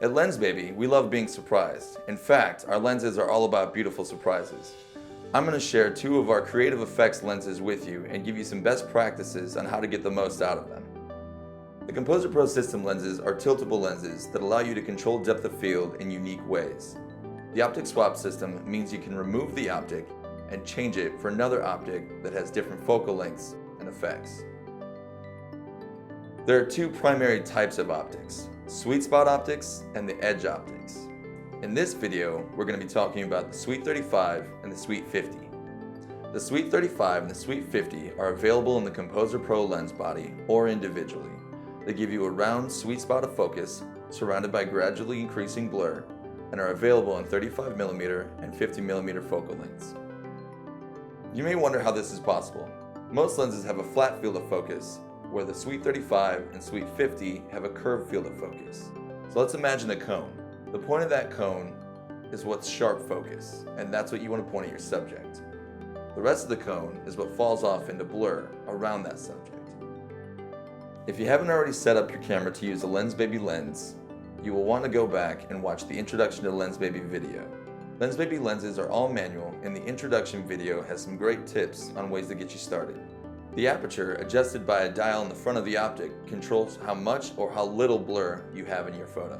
At Lensbaby, we love being surprised. In fact, our lenses are all about beautiful surprises. I'm going to share two of our creative effects lenses with you and give you some best practices on how to get the most out of them. The Composer Pro System lenses are tiltable lenses that allow you to control depth of field in unique ways. The optic swap system means you can remove the optic and change it for another optic that has different focal lengths and effects. There are two primary types of optics: sweet spot optics and the edge optics. In this video, we're going to be talking about the Sweet 35 and the Sweet 50. The Sweet 35 and the Sweet 50 are available in the Composer Pro lens body or individually. They give you a round sweet spot of focus surrounded by gradually increasing blur and are available in 35mm and 50mm focal lengths. You may wonder how this is possible. Most lenses have a flat field of focus, where the Sweet 35 and Sweet 50 have a curved field of focus. So let's imagine a cone. The point of that cone is what's sharp focus, and that's what you want to point at your subject. The rest of the cone is what falls off into blur around that subject. If you haven't already set up your camera to use a Lensbaby lens, you will want to go back and watch the Introduction to Lensbaby video. Lensbaby lenses are all manual, and the introduction video has some great tips on ways to get you started. The aperture, adjusted by a dial in the front of the optic, controls how much or how little blur you have in your photo.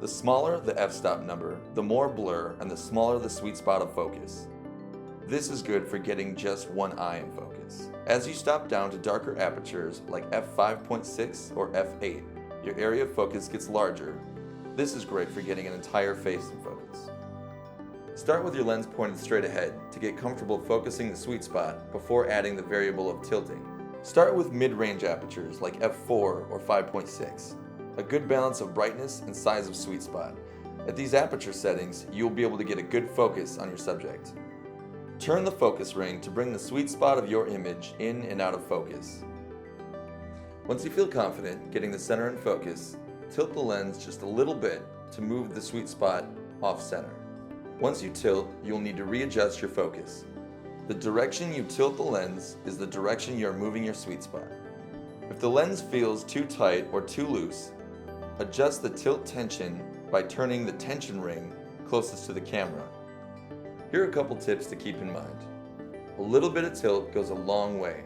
The smaller the f-stop number, the more blur and the smaller the sweet spot of focus. This is good for getting just one eye in focus. As you stop down to darker apertures like f5.6 or f8, your area of focus gets larger. This is great for getting an entire face in focus. Start with your lens pointed straight ahead to get comfortable focusing the sweet spot before adding the variable of tilting. Start with mid-range apertures like f4 or 5.6, a good balance of brightness and size of sweet spot. At these aperture settings, you will be able to get a good focus on your subject. Turn the focus ring to bring the sweet spot of your image in and out of focus. Once you feel confident getting the center in focus, tilt the lens just a little bit to move the sweet spot off center. Once you tilt, you'll need to readjust your focus. The direction you tilt the lens is the direction you are moving your sweet spot. If the lens feels too tight or too loose, adjust the tilt tension by turning the tension ring closest to the camera. Here are a couple tips to keep in mind. A little bit of tilt goes a long way.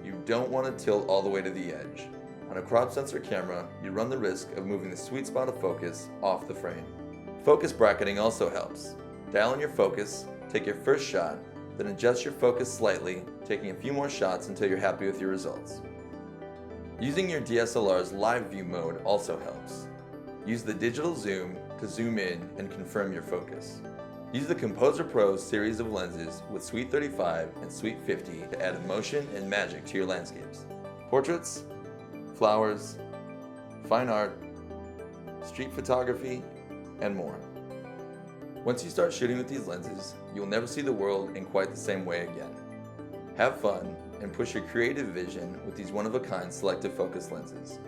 You don't want to tilt all the way to the edge. On a crop sensor camera, you run the risk of moving the sweet spot of focus off the frame. Focus bracketing also helps. Dial in your focus, take your first shot, then adjust your focus slightly, taking a few more shots until you're happy with your results. Using your DSLR's live view mode also helps. Use the digital zoom to zoom in and confirm your focus. Use the Composer Pro series of lenses with Sweet 35 and Sweet 50 to add emotion and magic to your landscapes. Portraits, flowers, fine art, street photography, and more. Once you start shooting with these lenses, you'll never see the world in quite the same way again. Have fun and push your creative vision with these one-of-a-kind selective focus lenses.